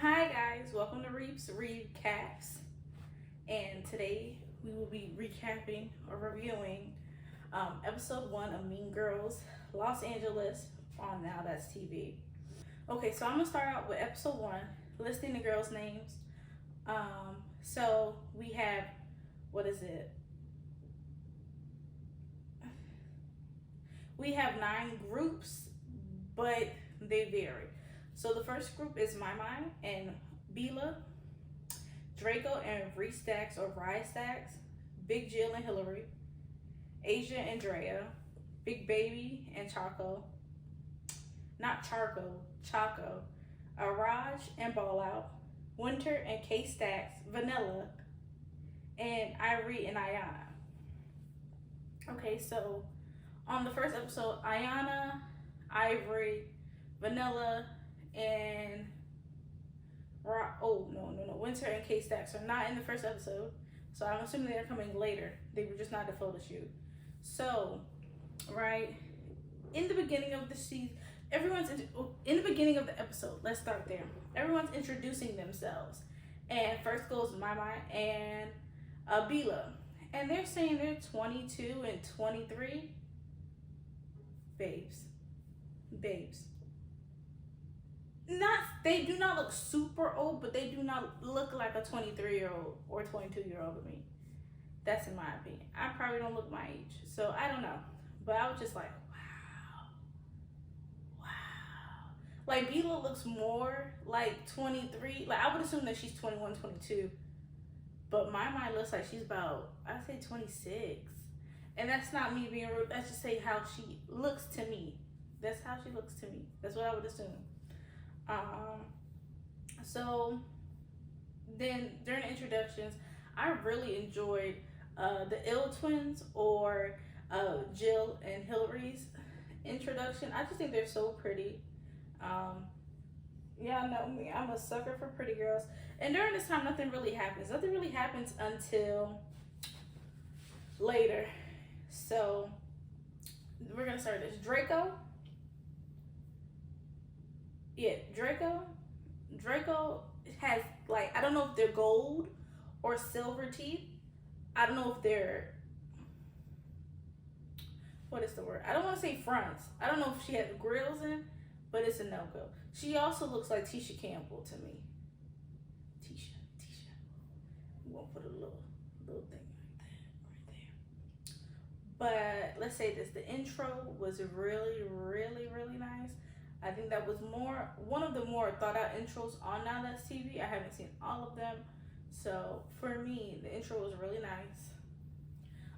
Hi guys, welcome to Reeps Recaps, and today we will be recapping or reviewing episode 1 of Mean Girls Los Angeles on Now That's TV. Okay, so I'm gonna start out with episode 1, listing the girls' names. So we have, what is it? We have 9 groups, but they vary. So the first group is My Mind and Bella, Draco and Reese Stacks or Rye Stacks, Big Jill and Hillary, Asia and Drea, Big Baby and Chaco, Chaco, Raj and Ballout, Winter and K Stacks, Vanilla, and Irie and Ayana. Okay, so on the first episode, Ayana, Ivory, Vanilla, and Winter and K Stacks are not in the first episode, so I'm assuming they're coming later. They were just not at the photo shoot. So, right in the beginning of the season, in the beginning of the episode. Let's start there. Everyone's introducing themselves, and first goes My Mind and Bella, and they're saying they're 22 and 23. Babes. They do not look super old, but they do not look like a 23-year-old or 22-year-old to me. That's in my opinion. I probably don't look my age, so I don't know. But I was just like, wow. Like Bella looks more like 23. Like I would assume that she's 21, 22. But My Mind looks like she's about, I'd say 26. And that's not me being rude. That's just say how she looks to me. That's how she looks to me. That's what I would assume. So then during the introductions, I really enjoyed the Ill twins or Jill and Hillary's introduction. I just think they're so pretty. Y'all know me, I'm a sucker for pretty girls. And during this time, nothing really happens. Nothing really happens until later. So we're gonna start this. Draco. Draco has, like, I don't know if they're gold or silver teeth. I don't know if they're, what is the word? I don't want to say fronts. I don't know if she has grills in, but it's a no-go. She also looks like Tisha Campbell to me. Tisha. We're gonna put a little thing like that right there. But let's say this, the intro was really, really, really nice. I think that was one of the more thought out intros on Now That's TV. I haven't seen all of them. So for me, the intro was really nice.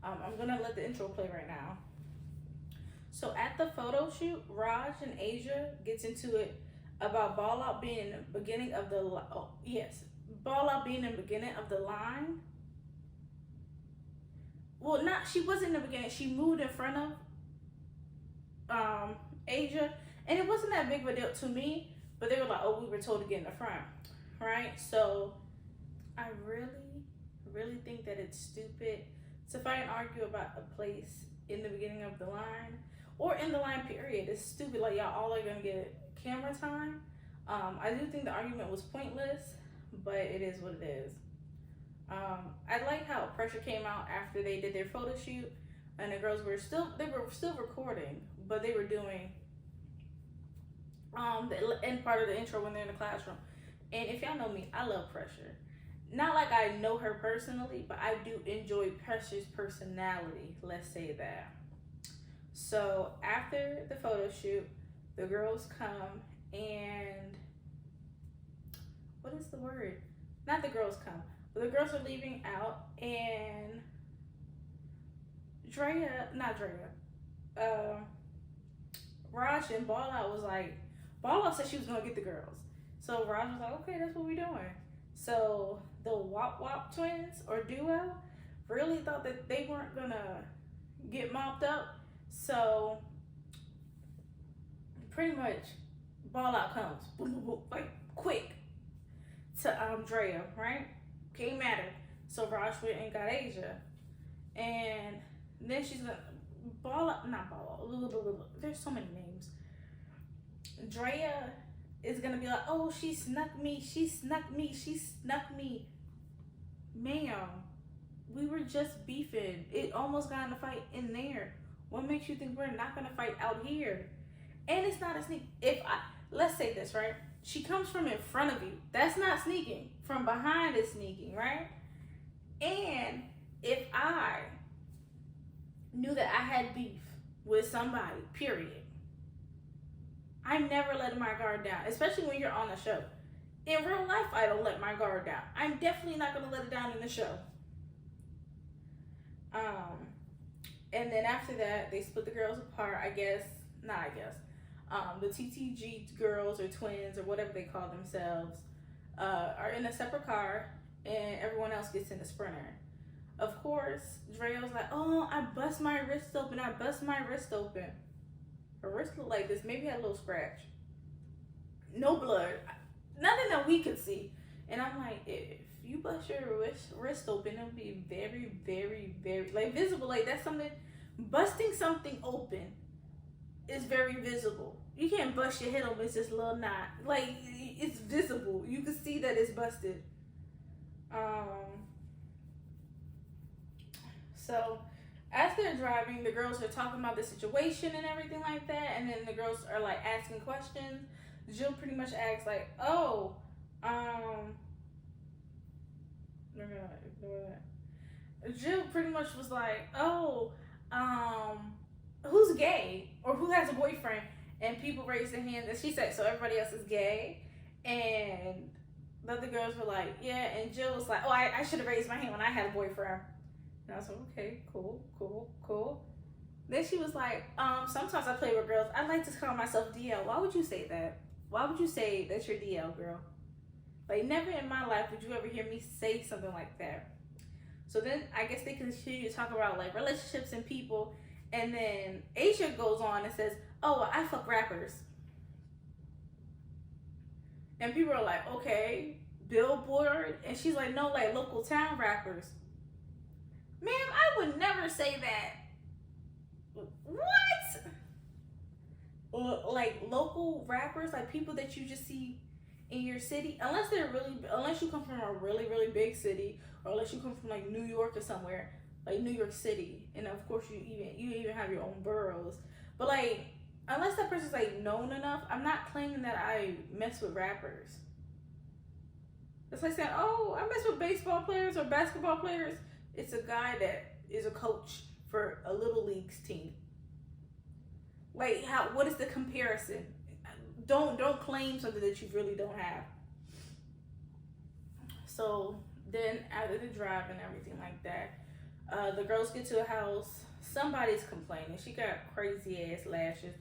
I'm gonna let the intro play right now. So at the photo shoot, Raj and Asia gets into it about Ballout being in the beginning of the, Ballout being in the beginning of the line. Well, she wasn't in the beginning. She moved in front of Asia. And it wasn't that big of a deal to me, but they were like, oh, we were told to get in the front, right? So I really, really think that it's stupid to fight and argue about a place in the beginning of the line or in the line period. It's stupid. Like, y'all all are going to get camera time. I do think the argument was pointless, but it is what it is. I like how pressure came out after they did their photo shoot, and the girls were still recording, but they were doing the end part of the intro when they're in the classroom. And if y'all know me, I love Pressure. Not like I know her personally, but I do enjoy Pressure's personality, let's say that. So after the photo shoot, the girls come and, what is the word? Not the girls come, but the girls are leaving out, and Raj and Ballout was like, Ballout said she was gonna get the girls. So Raj was like, okay, that's what we're doing. So the Wop Wop twins or duo really thought that they weren't gonna get mopped up. So pretty much Ballout comes, boom, boom, boom, like quick to Drea, right? Can't matter. So Raj went and got Asia. And then she's gonna Ballout, not Ballout, there's so many names. Drea is gonna be like, oh, she snuck me, she snuck me, she snuck me. Ma'am, we were just beefing. It almost got in a fight in there. What makes you think we're not gonna fight out here? And it's not a sneak. Let's say this, right? She comes from in front of you. That's not sneaking. From behind is sneaking, right? And if I knew that I had beef with somebody, period, I'm never letting my guard down, especially when you're on the show. In real life, I don't let my guard down. I'm definitely not going to let it down in the show. And then after that, they split the girls apart, I guess. The TTG girls or twins or whatever they call themselves are in a separate car, and everyone else gets in the Sprinter. Of course, Drea was like, oh, I bust my wrist open. Her wrist looked like this. Maybe had a little scratch. No blood. Nothing that we could see. And I'm like, if you bust your wrist open, it'll be very, very, very, like, visible. Like, that's something, busting something open is very visible. You can't bust your head open, it's just a little knot. Like, it's visible. You can see that it's busted. So as they're driving, the girls are talking about the situation and everything like that, and then the girls are like asking questions. Jill pretty much asks like, oh, we're gonna ignore that. Jill pretty much was like, oh, who's gay or who has a boyfriend? And people raised their hands, and she said, so everybody else is gay. And the other girls were like, yeah. And Jill was like, oh, I should have raised my hand when I had a boyfriend. And I was like, okay, cool. Then she was like, sometimes I play with girls. I like to call myself DL. Why would you say that? Why would you say that's your DL, girl? Like, never in my life would you ever hear me say something like that. So then I guess they continue to talk about like relationships and people. And then Asia goes on and says, oh, I fuck rappers. And people are like, okay, Billboard. And she's like, no, like local town rappers. Ma'am, I would never say that. What? Like local rappers, like people that you just see in your city, unless you come from a really, really big city, or unless you come from like New York or somewhere, like New York City, and of course you even have your own boroughs. But like, unless that person's like known enough, I'm not claiming that I mess with rappers. It's like saying, oh, I mess with baseball players or basketball players. It's a guy that is a coach for a little leagues team. Like, what is the comparison? Don't claim something that you really don't have. So then after the drive and everything like that, the girls get to a house. Somebody's complaining. She got crazy ass lashes.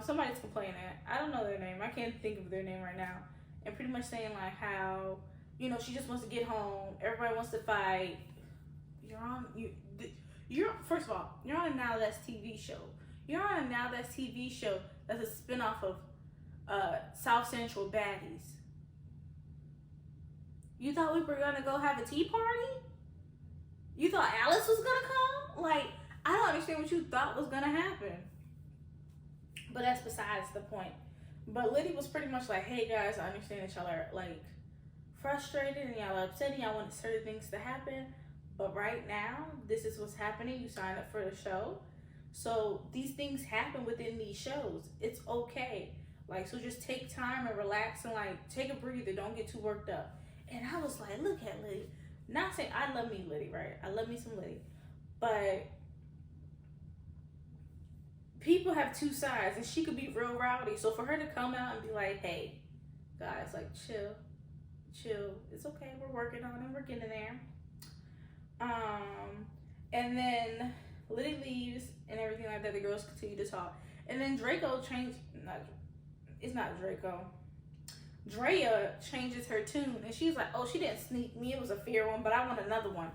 Somebody's complaining. I don't know their name. I can't think of their name right now. And pretty much saying like how, she just wants to get home. Everybody wants to fight. First of all, you're on a Now That's TV show. You're on a Now That's TV show that's a spinoff of South Central Baddies. You thought we were gonna go have a tea party? You thought Alice was gonna come? Like, I don't understand what you thought was gonna happen. But that's besides the point. But Liddy was pretty much like, hey guys, I understand that y'all are like frustrated and y'all are upset and y'all want certain things to happen. But right now, this is what's happening. You signed up for the show. So these things happen within these shows. It's okay. Like, so just take time and relax and like take a breather. Don't get too worked up. And I was like, look at Liddy. Not saying I love me Liddy, right? I love me some Liddy. But people have two sides and she could be real rowdy. So for her to come out and be like, hey, guys, like chill. It's okay. We're working on it. We're getting there. And then Liddy leaves and everything like that. The girls continue to talk. And then Draco changed. It's not Draco. Drea changes her tune. And she's like, oh, she didn't sneak me. It was a fair one, but I want another one.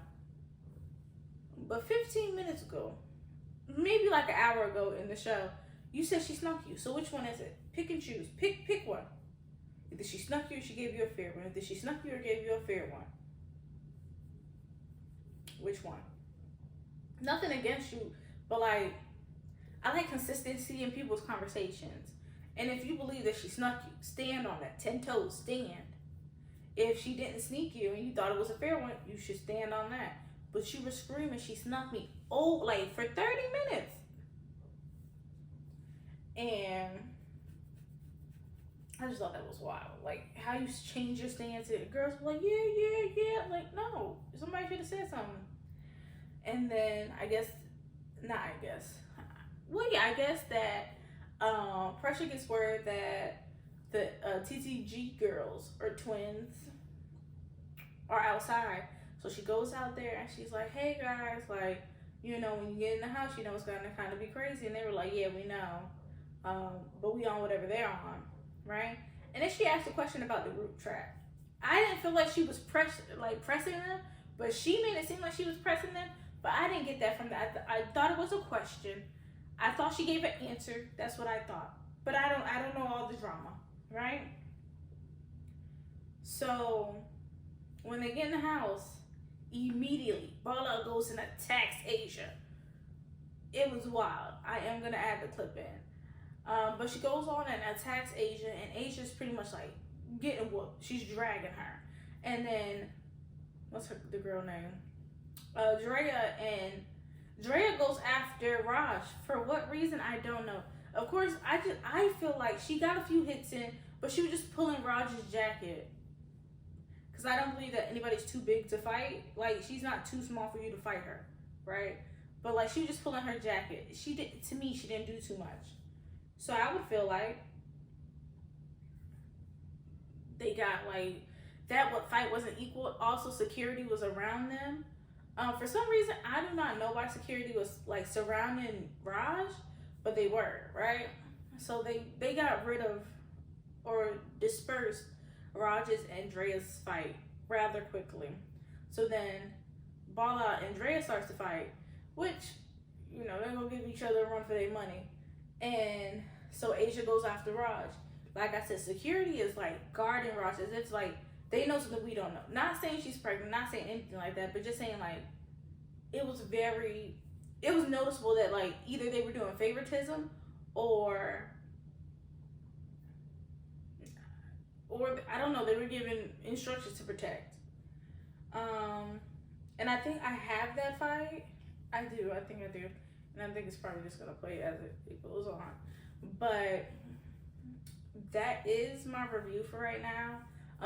But 15 minutes ago, maybe like an hour ago in the show, you said she snuck you. So which one is it? Pick and choose. Pick one. Either she snuck you or she gave you a fair one. Either she snuck you or gave you a fair one. Which one? Nothing against you, but like, I like consistency in people's conversations. And if you believe that she snuck you, stand on that. 10 toes, stand. If she didn't sneak you and you thought it was a fair one, you should stand on that. But you were screaming, she snuck me, oh, like for 30 minutes. And I just thought that was wild. Like, how you change your stance. Girls were like, yeah. Like, no. Somebody should have said something. And then, I guess that Pressure gets word that the TTG girls, or twins, are outside. So she goes out there and she's like, hey guys, like, you know, when you get in the house, you know it's gonna kind of be crazy. And they were like, yeah, we know. But we on whatever they're on, right? And then she asked a question about the group chat. I didn't feel like she was pressing them, but she made it seem like she was pressing them. But I didn't get that from that. I thought it was a question. I thought she gave an answer. That's what I thought. But I don't know all the drama, right? So when they get in the house, immediately Ballout goes and attacks Asia. It was wild. I am gonna add the clip in. But she goes on and attacks Asia, and Asia's pretty much like getting whooped. She's dragging her. And then, what's the girl name? Drea goes after Raj. For what reason, I don't know. Of course, I feel like she got a few hits in, but she was just pulling Raj's jacket. Because I don't believe that anybody's too big to fight. Like, she's not too small for you to fight her, right? But like, she was just pulling her jacket. She didn't do too much. So I would feel like they got like that. What fight wasn't equal. Also, security was around them. For some reason, I do not know why security was like surrounding Raj, but they were, right? So they got rid of or dispersed Raj's and Drea's fight rather quickly. So then Ballout and Drea starts to fight, which, you know, they're gonna give each other a run for their money. And so Asia goes after Raj. Like I said, security is like guarding Raj as if like they know something we don't know. Not saying she's pregnant, not saying anything like that, but just saying like it was noticeable that like either they were doing favoritism or I don't know, they were given instructions to protect. And I think I have that fight. I think I do. And I think it's probably just gonna play as it goes on. But that is my review for right now.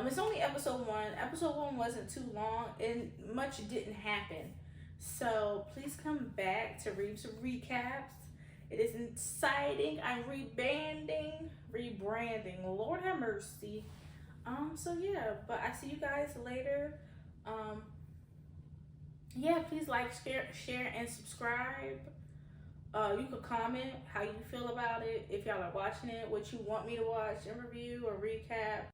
It's only episode 1. Episode 1 wasn't too long and much didn't happen. So please come back to read some recaps. It is exciting. I'm rebranding. Lord have mercy. So yeah, but I see you guys later. Yeah, please like, share, and subscribe. You could comment how you feel about it, if y'all are watching it, what you want me to watch and review or recap.